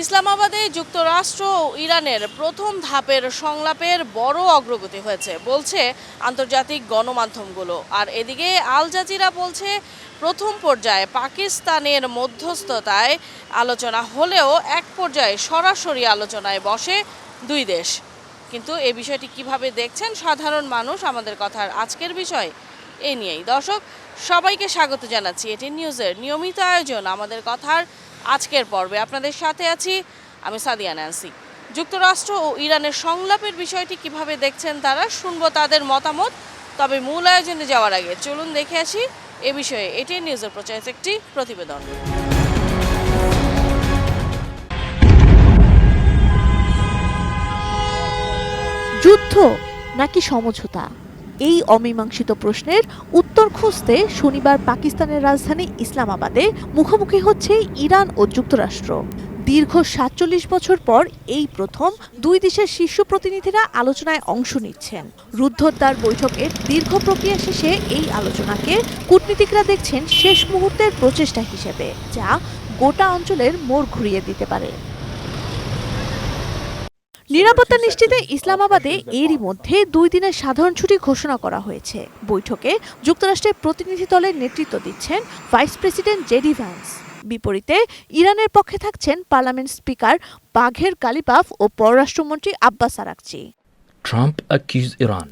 ইসলামাবাদে যুক্তরাষ্ট্র ও ইরানের প্রথম ধাপের সংলাপের বড় অগ্রগতি হয়েছে বলছে আন্তর্জাতিক গণমাধ্যমগুলো। আর এদিকে আল জাজিরা বলছে প্রথম পর্যায়ে পাকিস্তানের মধ্যস্থতায় আলোচনা হলেও এক পর্যায়ে সরাসরি আলোচনায় বসে দুই দেশ। কিন্তু এই বিষয়টি কিভাবে দেখছেন সাধারণ মানুষ, আমাদের কথার আজকের বিষয় এই নিয়েই। দর্শক সবাইকে স্বাগত জানাচ্ছি এটিএন নিউজের নিয়মিত আয়োজন আমাদের কথার আজকের পর্বে। আপনাদের সাথে আছি আমি সাদিয়া ন্যান্সি। যুক্তরাষ্ট্র ও ইরানের সংলাপের বিষয়টি কিভাবে দেখছেন তারা, শুনবো তাদের মতামত। তবে মূল আয়োজনে যাওয়ার আগে চলুন দেখে আসি এ বিষয়ে এটিএন নিউজের প্রচারিত একটি প্রতিবেদন। যুদ্ধ নাকি সমঝোতা, এই অমীমাংসিত প্রশ্নের উত্তর খুঁজতে শনিবার পাকিস্তানের রাজধানী ইসলামাবাদে মুখোমুখি হচ্ছে ইরান ও যুক্তরাষ্ট্র। দীর্ঘ ৪৭ বছর পর এই প্রথম দুই দেশের শীর্ষ প্রতিনিধিরা আলোচনায় অংশ নিচ্ছেন। রুদ্ধদ্বার বৈঠকের দীর্ঘ প্রক্রিয়া শেষে এই আলোচনাকে কূটনীতিকরা দেখছেন শেষ মুহূর্তের প্রচেষ্টা হিসেবে, যা গোটা অঞ্চলের মোড় ঘুরিয়ে দিতে পারে। নিরাপত্তা নিশ্চিতে ইসলামাবাদে এরই মধ্যে ২ দিনের সাধারণ ছুটি ঘোষণা করা হয়েছে। বৈঠকে যুক্তরাষ্ট্রের প্রতিনিধি দলের নেতৃত্ব দিচ্ছেন ভাইস প্রেসিডেন্ট জেডি ভ্যান্স। বিপরীতে ইরানের পক্ষে থাকছেন পার্লামেন্ট স্পিকার বাঘের কালিবাফ ও পররাষ্ট্রমন্ত্রী আব্বাস আরাকচি।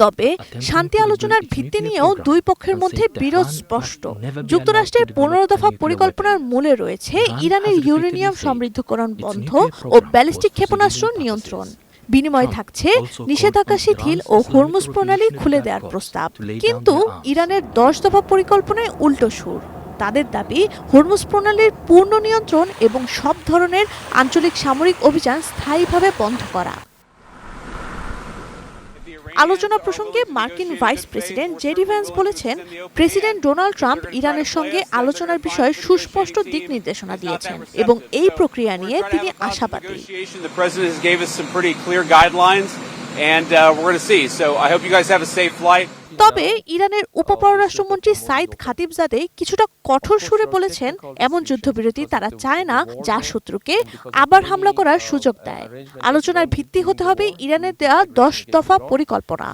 তবে শান্তি আলোচনার ভিত্তি নিয়েও দুই পক্ষের মধ্যে বিরোধ স্পষ্ট। যুক্তরাষ্ট্রের ১৫ দফা পরিকল্পনার মূলে রয়েছে ইরানের ইউরেনিয়াম সমৃদ্ধকরণ বন্ধ ও ব্যালিস্টিক ক্ষেপণাস্ত্র নিয়ন্ত্রণ। বিনিময়ে থাকছে নিষেধাজ্ঞা শিথিল ও হরমুজ প্রণালী খুলে দেওয়ার প্রস্তাব। কিন্তু ইরানের ১০ দফা পরিকল্পনায় উল্টো সুর। তাদের দাবি হরমুজ প্রণালীর পূর্ণ নিয়ন্ত্রণ এবং সব ধরনের আঞ্চলিক সামরিক অভিযান স্থায়ীভাবে বন্ধ করা। আলোচনা প্রসঙ্গে মার্কিন ভাইস প্রেসিডেন্ট জেডি ভ্যান্স বলেছেন, প্রেসিডেন্ট ডোনাল্ড ট্রাম্প ইরানের সঙ্গে আলোচনার বিষয়ে সুস্পষ্ট দিক নির্দেশনা দিয়েছেন এবং এই প্রক্রিয়া নিয়ে তিনি আশাবাদী। তবে ইরানের উপপররাষ্ট্রমন্ত্রী সাইদ খাতিবজাদে কিছুটা কঠোর সুরে বলেছেন, এমন যুদ্ধবিরতি তারা চায় না যা শত্রুকে আবার হামলা করার সুযোগ দেয়। আলোচনার ভিত্তি হতে হবে ইরানের দেওয়া ১০ দফা পরিকল্পনা।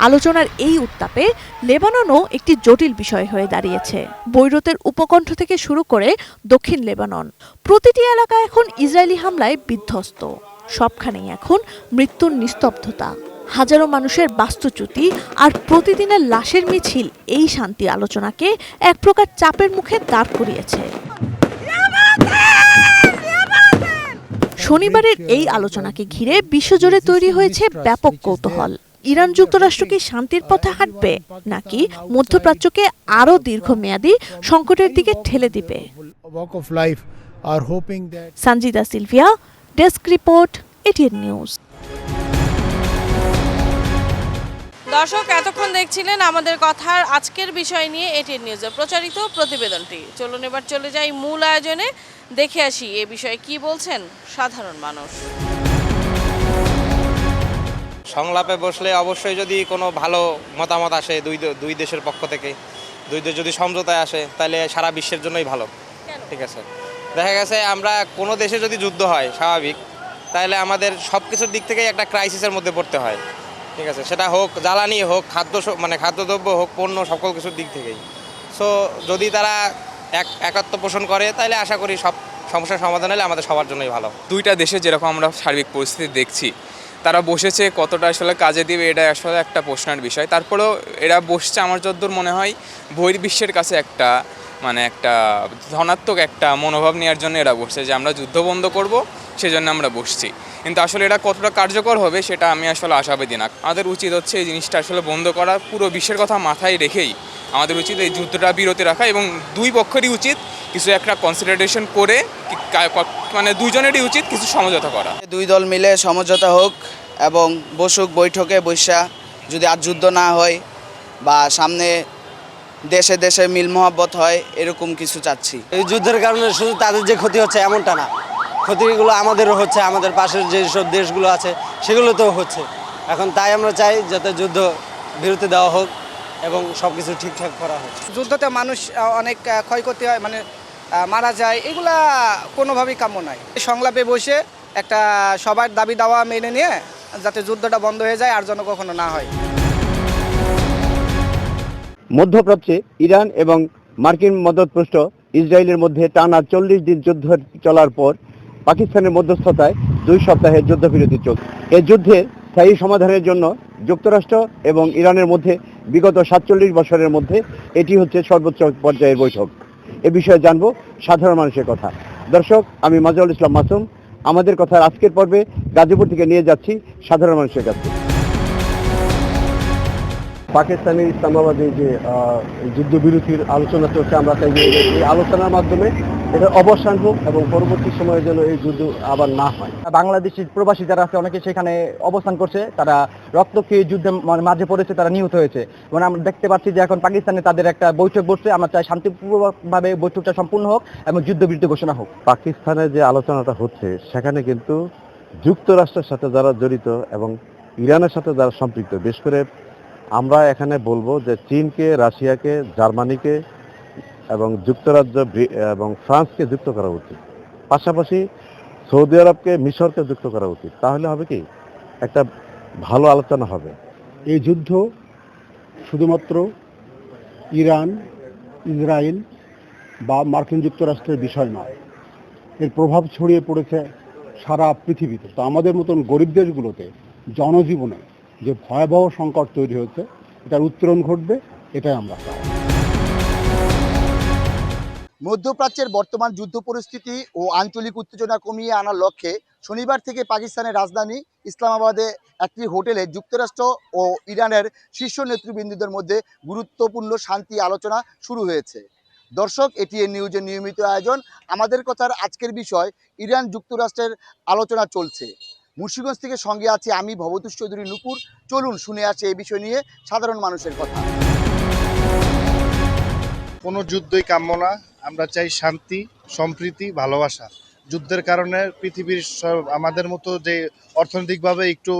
আলোচনার এই উত্তাপে লেবাননও একটি জটিল বিষয় হয়ে দাঁড়িয়েছে। বৈরুতের উপকণ্ঠ থেকে শুরু করে দক্ষিণ লেবানন, প্রতিটি এলাকা এখন ইসরায়েলি হামলায় বিধ্বস্ত। সবখানেই এখন মৃত্যুর নিস্তব্ধতা, হাজারো মানুষের বাস্তুচ্যুতি আর প্রতিদিনের লাশের মিছিল এই শান্তি আলোচনাকে এক প্রকার চাপের মুখে দাঁড় করিয়েছে। শনিবারের এই আলোচনাকে ঘিরে বিশ্বজুড়ে তৈরি হয়েছে ব্যাপক কৌতূহল। ইরান যুক্তরাষ্ট্র কি শান্তির পথে হাঁটবে, নাকি মধ্যপ্রাচ্যকে আরও দীর্ঘমেয়াদী সংকটের দিকে ঠেলে দিবে? Sanjida Sylvia, desk report, ATN news. দর্শক এতক্ষণ দেখছিলেন আমাদের কথার আজকের বিষয় নিয়ে এটিএন নিউজের প্রচারিত প্রতিবেদনটি। চলুন এবার চলে যাই মূল আয়োজনে, দেখে আসি এ বিষয়ে কি বলছেন সাধারণ মানুষ। সংলাপে বসলে অবশ্যই যদি কোনো ভালো মতামত আসে দুই দেশের পক্ষ থেকে, দুই দেশ যদি সমঝোতায় আসে, তাহলে সারা বিশ্বের জন্যই ভালো। ঠিক আছে, দেখা গেছে আমরা কোনো দেশে যদি যুদ্ধ হয় স্বাভাবিক, তাহলে আমাদের সব কিছুর দিক থেকেই একটা ক্রাইসিসের মধ্যে পড়তে হয়। ঠিক আছে, সেটা হোক জ্বালানি, হোক খাদ্যদ্রব্য, হোক পণ্য, সকল কিছুর দিক থেকেই। সো যদি তারা একাত্ম পোষণ করে, তাহলে আশা করি সব সমস্যার সমাধান হলে আমাদের সবার জন্যই ভালো। দুইটা দেশে যেরকম আমরা সার্বিক পরিস্থিতি দেখছি, তারা বসেছে কতটা আসলে কাজে দিবে এটা আসলে একটা প্রশ্নের বিষয়। তারপরেও এরা বসছে আমার যতদূর মনে হয় বহির্বিশ্বের কাছে একটা ধনাত্মক একটা মনোভাব নেওয়ার জন্য এরা বসছে, যে আমরা যুদ্ধ বন্ধ করব, সেজন্য আমরা বসছি। কিন্তু আসলে এটা কতটা কার্যকর হবে সেটা আমি আসলে আশাবাদী না। আমাদের উচিত হচ্ছে এই জিনিসটা আসলে বন্ধ করা, পুরো বিশ্বের কথা মাথায় রেখেই আমাদের উচিত এই যুদ্ধটা বিরতি রাখা, এবং দুই পক্ষেরই উচিত কিছু একটা কনসিডারেশন করে, দুইজনেরই উচিত কিছু সমঝোতা করা। দুই দল মিলে সমঝোতা হোক এবং বসুক বৈঠকে বৈশা, যদি আর যুদ্ধ না হয় বা সামনে দেশে দেশে মিল মহব্বত হয়, এরকম কিছু চাচ্ছি। এই যুদ্ধের কারণে শুধু তাদের যে ক্ষতি হচ্ছে এমনটা না, ক্ষতিগুলো আমাদেরও হচ্ছে, আমাদের পাশের যেসব দেশগুলো আছে সেগুলোতেও হচ্ছে। এখন তাই আমরা চাই যাতে যুদ্ধ বিরতি দেওয়া হোক এবং সব কিছু ঠিকঠাক করা হোক। যুদ্ধতে মানুষ অনেক ক্ষয়ক্ষতি হয়, মারা যায়, এগুলা কোনোভাবেই কাম্য নয়। সংলাপে বসে একটা সবার দাবি দাওয়া মেনে নিয়ে যাতে যুদ্ধটা বন্ধ হয়ে যায় আর যেন কখনো না হয়। মধ্যপ্রাচ্যে ইরান এবং মার্কিন মদতপুষ্ট ইসরায়েলের মধ্যে টানা 40 দিন যুদ্ধ চলার পর পাকিস্তানের মধ্যস্থতায় 2 সপ্তাহের যুদ্ধবিরতি চলছে। এই যুদ্ধের স্থায়ী সমাধানের জন্য যুক্তরাষ্ট্র এবং ইরানের মধ্যে বিগত 47 বছরের মধ্যে এটি হচ্ছে সর্বোচ্চ পর্যায়ের বৈঠক। এ বিষয়ে জানবো সাধারণ মানুষের কথা। দর্শক, আমি মাজহারুল ইসলাম মাসুম আমাদের কথার আজকের পর্বে গাজীপুর থেকে নিয়ে যাচ্ছি সাধারণ মানুষের কাছে। পাকিস্তানের ইসলামাবাদে যে যুদ্ধবিরতির আলোচনা চলছে, আমরা চাই যে এই আলোচনার মাধ্যমে এটা অবসান হোক এবং পরবর্তী সময়ে যেন এই যুদ্ধ আবার না হয়। বাংলাদেশি প্রবাসী যারা আছে অনেকে সেখানে অবস্থান করছে, তারা রক্তক্ষয়ী যুদ্ধে মাঝে পড়েছে, তারা নিহত হয়েছে। মানে আমরা দেখতে পাচ্ছি যে এখন পাকিস্তানে তাদের একটা বৈঠক বসছে। আমরা চাই শান্তিপূর্ণভাবে বৈঠকটা সম্পূর্ণ হোক এবং যুদ্ধবিরতি ঘোষণা হোক। পাকিস্তানে যে আলোচনাটা হচ্ছে সেখানে কিন্তু যুক্তরাষ্ট্রের সাথে যারা জড়িত এবং ইরানের সাথে যারা সম্পৃক্ত, বিশেষ করে আমরা এখানে বলবো যে চীনকে, রাশিয়াকে, জার্মানিকে এবং যুক্তরাজ্য এবং ফ্রান্সকে যুক্ত করা উচিত। পাশাপাশি সৌদি আরবকে, মিশরকে যুক্ত করা উচিত। তাহলে হবে কি, একটা ভালো আলোচনা হবে। এই যুদ্ধ শুধুমাত্র ইরান, ইসরায়েল বা মার্কিন যুক্তরাষ্ট্রের বিষয় নয়, এর প্রভাব ছড়িয়ে পড়েছে সারা পৃথিবীতে। তো আমাদের মতন গরিব দেশগুলোতে জনজীবনে যে ভয়াবহ সংকট তৈরি হয়েছে, এটার উত্তরণ ঘটবে, এটাই আমরা চাই। মধ্যপ্রাচ্যের বর্তমান যুদ্ধ পরিস্থিতি ও আঞ্চলিক উত্তেজনা কমিয়ে আনার লক্ষ্যে শনিবার থেকে পাকিস্তানের রাজধানী ইসলামাবাদে একটি হোটেলে যুক্তরাষ্ট্র ও ইরানের শীর্ষ নেতৃবৃন্দদের মধ্যে গুরুত্বপূর্ণ শান্তি আলোচনা শুরু হয়েছে। দর্শক, এটিএন নিউজের নিয়মিত আয়োজন আমাদের কথার আজকের বিষয় ইরান যুক্তরাষ্ট্রের আলোচনা চলছে। মুন্সিগঞ্জ থেকে সঙ্গে আছি আমি ভবতোষ চৌধুরী নুপুর। চলুন শুনে আসি এই বিষয় নিয়ে সাধারণ মানুষের কথা। কোনো যুদ্ধই কাম্য না। আমরা চাই শান্তি, সম্প্রীতি, ভালোবাসা। যুদ্ধের কারণে পৃথিবীর আমাদের মতো যে অর্থনৈতিকভাবে একটু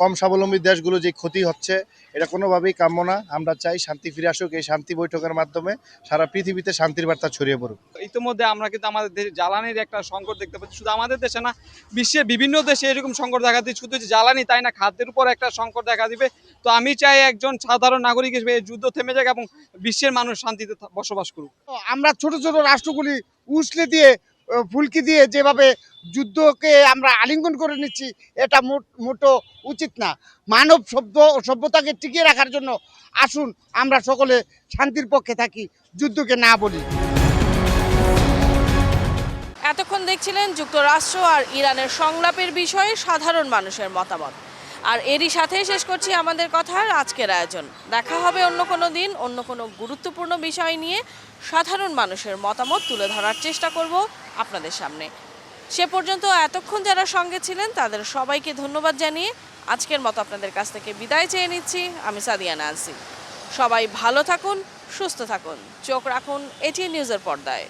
কম স্বাবলম্বী দেশগুলো যে ক্ষতি হচ্ছে, এটা কোনোভাবেই কাম্য না। আমরা চাই শান্তি ফিরে আসুক। এই শান্তি বৈঠকের মাধ্যমে সারা পৃথিবীতে শান্তির বার্তা ছড়িয়ে পড়ুক। ইতিমধ্যে আমরা কিন্তু আমাদের দেশে জ্বালানির একটা সংকট দেখতে পাচ্ছি। শুধু আমাদের দেশে না, বিশ্বের বিভিন্ন দেশে এরকম সংকট দেখা দিচ্ছে। শুধু যে জ্বালানি তাই না, খাদ্যের উপর একটা সংকট দেখা দিবে। তো আমি চাই একজন সাধারণ নাগরিক হিসেবে এই যুদ্ধ থেমে যাক এবং বিশ্বের মানুষ শান্তিতে বসবাস করুক। আমরা ছোট ছোট রাষ্ট্রগুলি উসলে দিয়ে, ফুলকি দিয়ে যেভাবে যুদ্ধকে আমরা আলিঙ্গন করে নিচ্ছি, এটা মোটো উচিত না। মানব সভ্যতাকে টিকিয়ে রাখার জন্য আসুন আমরা সকলে শান্তির পক্ষে থাকি, যুদ্ধকে না বলি। এতক্ষণ দেখছিলেন যুক্তরাষ্ট্র আর ইরানের সংলাপের বিষয়ে সাধারণ মানুষের মতামত। আর এরই সাথে শেষ করছি আমাদের কথার আজকের আয়োজন। দেখা হবে অন্য কোনো দিন অন্য কোনো গুরুত্বপূর্ণ বিষয় নিয়ে। সাধারণ মানুষের মতামত তুলে ধরার চেষ্টা করব আপনাদের সামনে। সে পর্যন্ত এতক্ষণ যারা সঙ্গে ছিলেন তাদের সবাইকে ধন্যবাদ জানিয়ে আজকের মতো আপনাদের কাছ থেকে বিদায় চেয়ে নিচ্ছি। আমি সাদিয়া নান্সি। সবাই ভালো থাকুন, সুস্থ থাকুন, চোখ রাখুন এটিএন নিউজের পর্দায়।